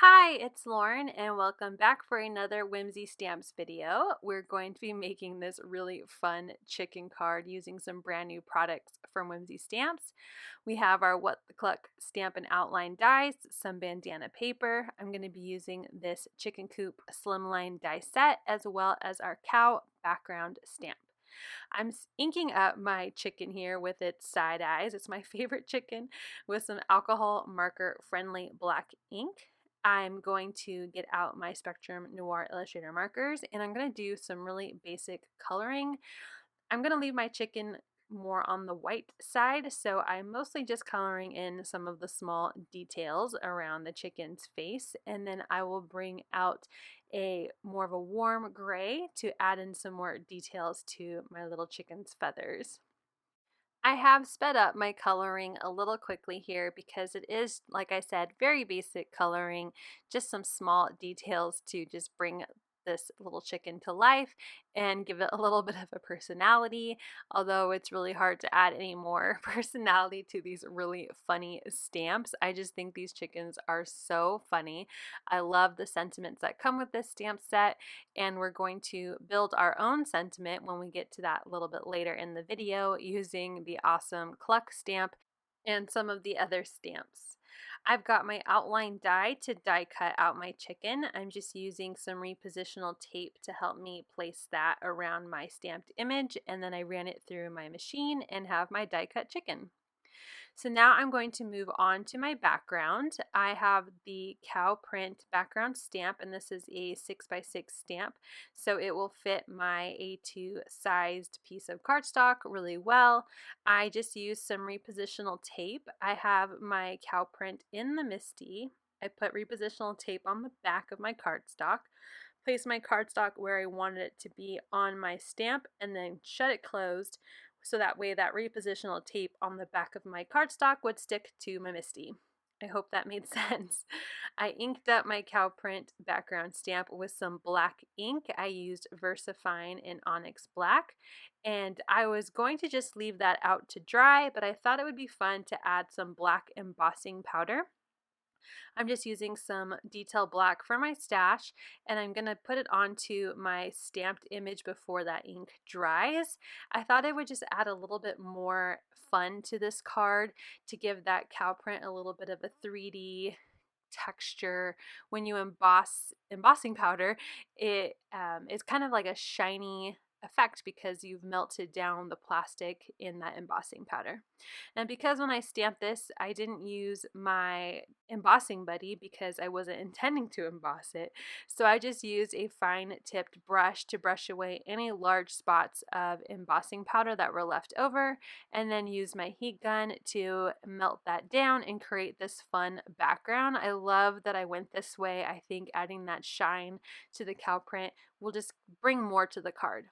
Hi, it's Lauren and welcome back for another Whimsy Stamps video. We're going to be making this really fun chicken card using some brand new products from Whimsy Stamps. We have our What the Cluck stamp and outline dies, some bandana paper. I'm going to be using this Chicken Coop Slimline die set as well as our cow background stamp. I'm inking up my chicken here with its side eyes. It's my favorite chicken with some alcohol marker friendly black ink. I'm going to get out my Spectrum Noir Illustrator markers and I'm going to do some really basic coloring. I'm going to leave my chicken more on the white side, so I'm mostly just coloring in some of the small details around the chicken's face, and then I will bring out a more of a warm gray to add in some more details to my little chicken's feathers. I have sped up my coloring a little quickly here because it is, like I said, very basic coloring, just some small details to just bring this little chicken to life and give it a little bit of a personality, although it's really hard to add any more personality to these really funny stamps. I just think these chickens are so funny. I love the sentiments that come with this stamp set, and we're going to build our own sentiment when we get to that a little bit later in the video using the awesome Cluck stamp and some of the other stamps. I've got my outline die to die cut out my chicken. I'm just using some repositional tape to help me place that around my stamped image, and then I ran it through my machine and have my die cut chicken. So now I'm going to move on to my background. I have the cow print background stamp, and this is a 6x6 stamp, so it will fit my A2 sized piece of cardstock really well. I just used some repositional tape. I have my cow print in the MISTI. I put repositional tape on the back of my cardstock, place my cardstock where I wanted it to be on my stamp, and then shut it closed so that way that repositional tape on the back of my cardstock would stick to my MISTI. I hope that made sense. I inked up my cow print background stamp with some black ink. I used VersaFine in Onyx Black, and I was going to just leave that out to dry, but I thought it would be fun to add some black embossing powder. I'm just using some detail black from my stash, and I'm going to put it onto my stamped image before that ink dries. I thought I would just add a little bit more fun to this card to give that cow print a little bit of a 3D texture. When you emboss embossing powder, it's kind of like a shiny effect because you've melted down the plastic in that embossing powder. And because when I stamped this, I didn't use my embossing buddy because I wasn't intending to emboss it, so I just used a fine tipped brush to brush away any large spots of embossing powder that were left over, and then use my heat gun to melt that down and create this fun background. I love that I went this way. I think adding that shine to the cow print will just bring more to the card.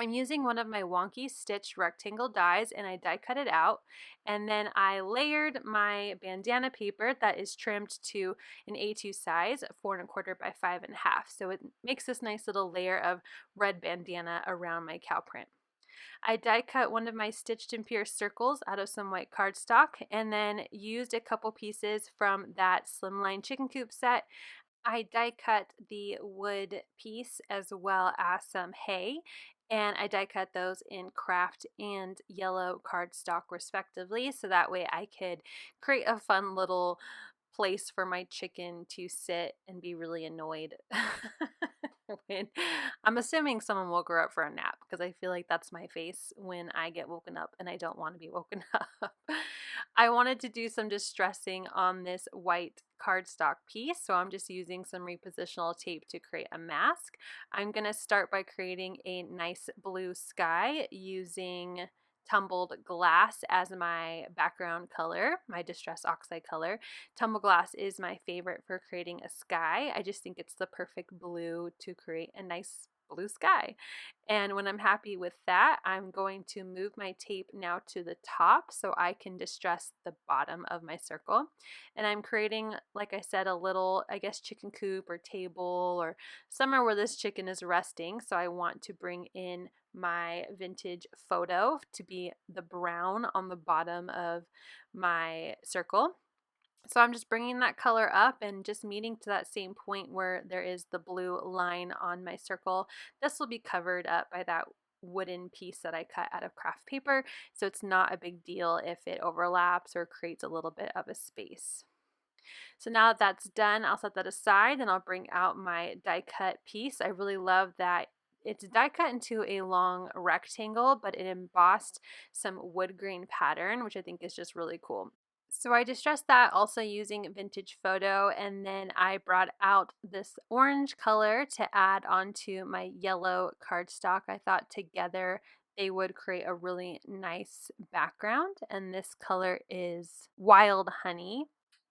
I'm using one of my Wonky stitched rectangle dies, and I die cut it out, and then I layered my bandana paper that is trimmed to an A2 size, 4 1/4 by 5 1/2, so it makes this nice little layer of red bandana around my cow print. I die cut one of my stitched and pierced circles out of some white cardstock, and then used a couple pieces from that Slimline chicken coop set. I die cut the wood piece as well as some hay, and I die cut those in craft and yellow cardstock respectively, so that way I could create a fun little place for my chicken to sit and be really annoyed when I'm assuming someone woke her up for a nap, because I feel like that's my face when I get woken up and I don't want to be woken up. I wanted to do some distressing on this white cardstock piece, so I'm just using some repositional tape to create a mask. I'm going to start by creating a nice blue sky using Tumbled glass as my background color, my distress oxide color. Tumbled glass is my favorite for creating a sky. I just think it's the perfect blue to create a nice blue sky. And when I'm happy with that, I'm going to move my tape now to the top so I can distress the bottom of my circle. And I'm creating, like I said, a little, I guess, chicken coop or table or somewhere where this chicken is resting. So I want to bring in my vintage photo to be the brown on the bottom of my circle. So I'm just bringing that color up and just meeting to that same point where there is the blue line on my circle. This will be covered up by that wooden piece that I cut out of craft paper, so it's not a big deal if it overlaps or creates a little bit of a space. So now that that's done, I'll set that aside and I'll bring out my die cut piece. I really love that it's die cut into a long rectangle, but it embossed some wood grain pattern, which I think is just really cool. So I distressed that also using vintage photo, and then I brought out this orange color to add onto my yellow cardstock. I thought together they would create a really nice background, and this color is Wild Honey.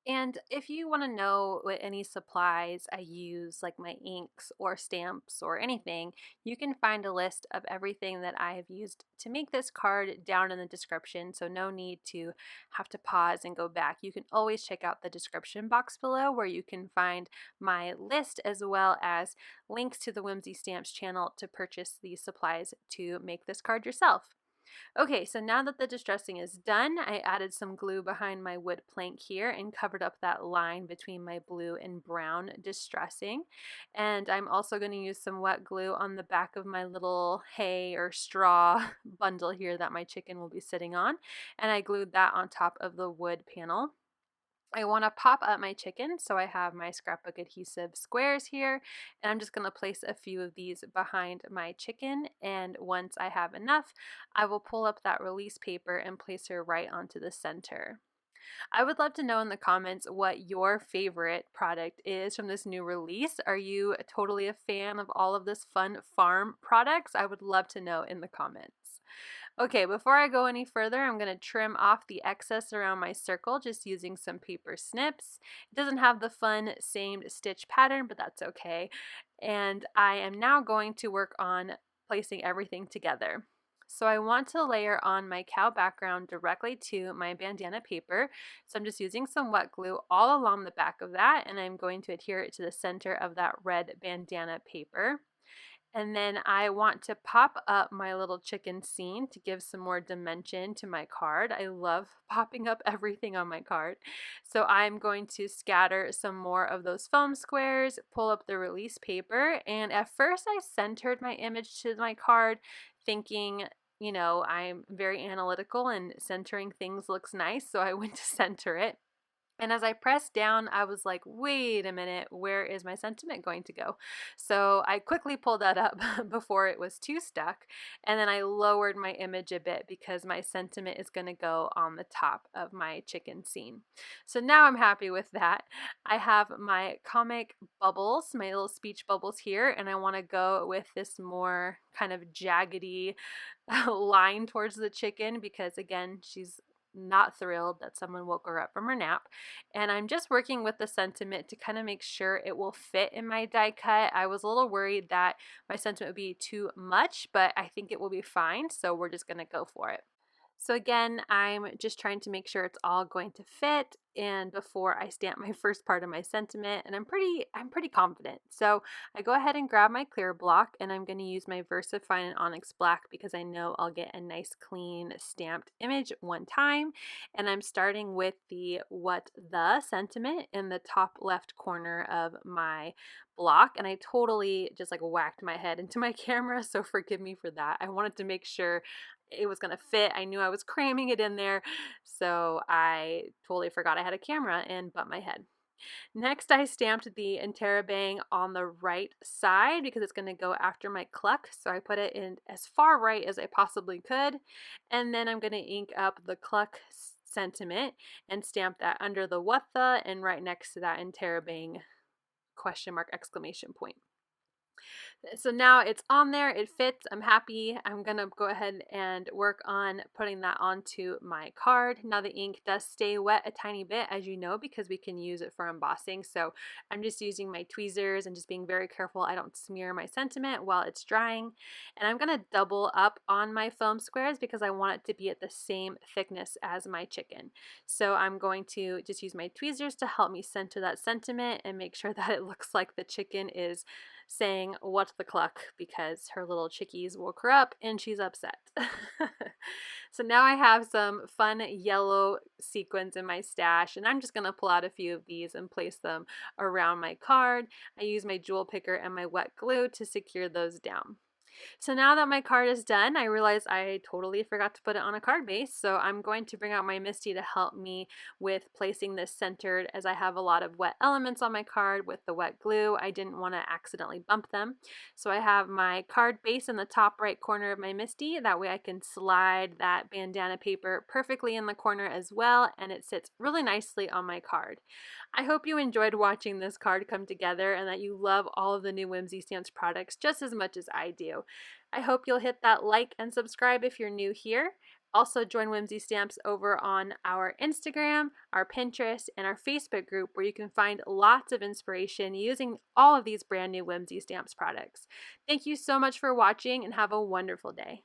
And if you want to know what any supplies I use, like my inks or stamps or anything, you can find a list of everything that I have used to make this card down in the description, so no need to have to pause and go back. You can always check out the description box below where you can find my list as well as links to the Whimsy Stamps channel to purchase these supplies to make this card yourself. Okay, so now that the distressing is done, I added some glue behind my wood plank here and covered up that line between my blue and brown distressing. And I'm also going to use some wet glue on the back of my little hay or straw bundle here that my chicken will be sitting on. And I glued that on top of the wood panel. I want to pop up my chicken, so I have my scrapbook adhesive squares here, and I'm just going to place a few of these behind my chicken, and once I have enough, I will pull up that release paper and place her right onto the center. I would love to know in the comments what your favorite product is from this new release. Are you totally a fan of all of this fun farm products? I would love to know in the comments. Okay, before I go any further, I'm going to trim off the excess around my circle just using some paper snips. It doesn't have the fun same stitch pattern, but that's okay. And I am now going to work on placing everything together. So I want to layer on my cow background directly to my bandana paper. So I'm just using some wet glue all along the back of that, and I'm going to adhere it to the center of that red bandana paper. And then I want to pop up my little chicken scene to give some more dimension to my card. I love popping up everything on my card. So I'm going to scatter some more of those foam squares, pull up the release paper, and at first I centered my image to my card thinking, you know, I'm very analytical and centering things looks nice, so I went to center it. And as I pressed down, I was like, wait a minute, where is my sentiment going to go? So I quickly pulled that up before it was too stuck. And then I lowered my image a bit because my sentiment is going to go on the top of my chicken scene. So now I'm happy with that. I have my comic bubbles, my little speech bubbles here, and I want to go with this more kind of jaggedy line towards the chicken because, again, she's not thrilled that someone woke her up from her nap. And I'm just working with the sentiment to kind of make sure it will fit in my die cut. I was a little worried that my sentiment would be too much, but I think it will be fine, so we're just going to go for it. So again, I'm just trying to make sure it's all going to fit and before I stamp my first part of my sentiment, and I'm pretty confident. So I go ahead and grab my clear block, and I'm going to use my VersaFine and Onyx Black because I know I'll get a nice clean stamped image one time. And I'm starting with the what the sentiment in the top left corner of my block, and I totally just like whacked my head into my camera, so forgive me for that. I wanted to make sure it was going to fit. I knew I was cramming it in there, so I totally forgot I had a camera and bumped my head. Next, I stamped the interrobang on the right side because it's going to go after my cluck, so I put it in as far right as I possibly could, and then I'm going to ink up the cluck sentiment and stamp that under the what the and right next to that interrobang question mark exclamation point. So now it's on there, it fits, I'm happy. I'm gonna go ahead and work on putting that onto my card. Now the ink does stay wet a tiny bit, as you know, because we can use it for embossing. So I'm just using my tweezers and just being very careful I don't smear my sentiment while it's drying. And I'm gonna double up on my foam squares because I want it to be at the same thickness as my chicken. So I'm going to just use my tweezers to help me center that sentiment and make sure that it looks like the chicken is saying, "What's the cluck?" because her little chickies woke her up and she's upset. So now I have some fun yellow sequins in my stash, and I'm just going to pull out a few of these and place them around my card. I use my jewel picker and my wet glue to secure those down. So now that my card is done, I realize I totally forgot to put it on a card base, so I'm going to bring out my Misty to help me with placing this centered, as I have a lot of wet elements on my card with the wet glue. I didn't want to accidentally bump them. So I have my card base in the top right corner of my Misty. That way I can slide that bandana paper perfectly in the corner as well, and it sits really nicely on my card. I hope you enjoyed watching this card come together and that you love all of the new Whimsy Stamps products just as much as I do. I hope you'll hit that like and subscribe if you're new here. Also join Whimsy Stamps over on our Instagram, our Pinterest, and our Facebook group, where you can find lots of inspiration using all of these brand new Whimsy Stamps products. Thank you so much for watching and have a wonderful day.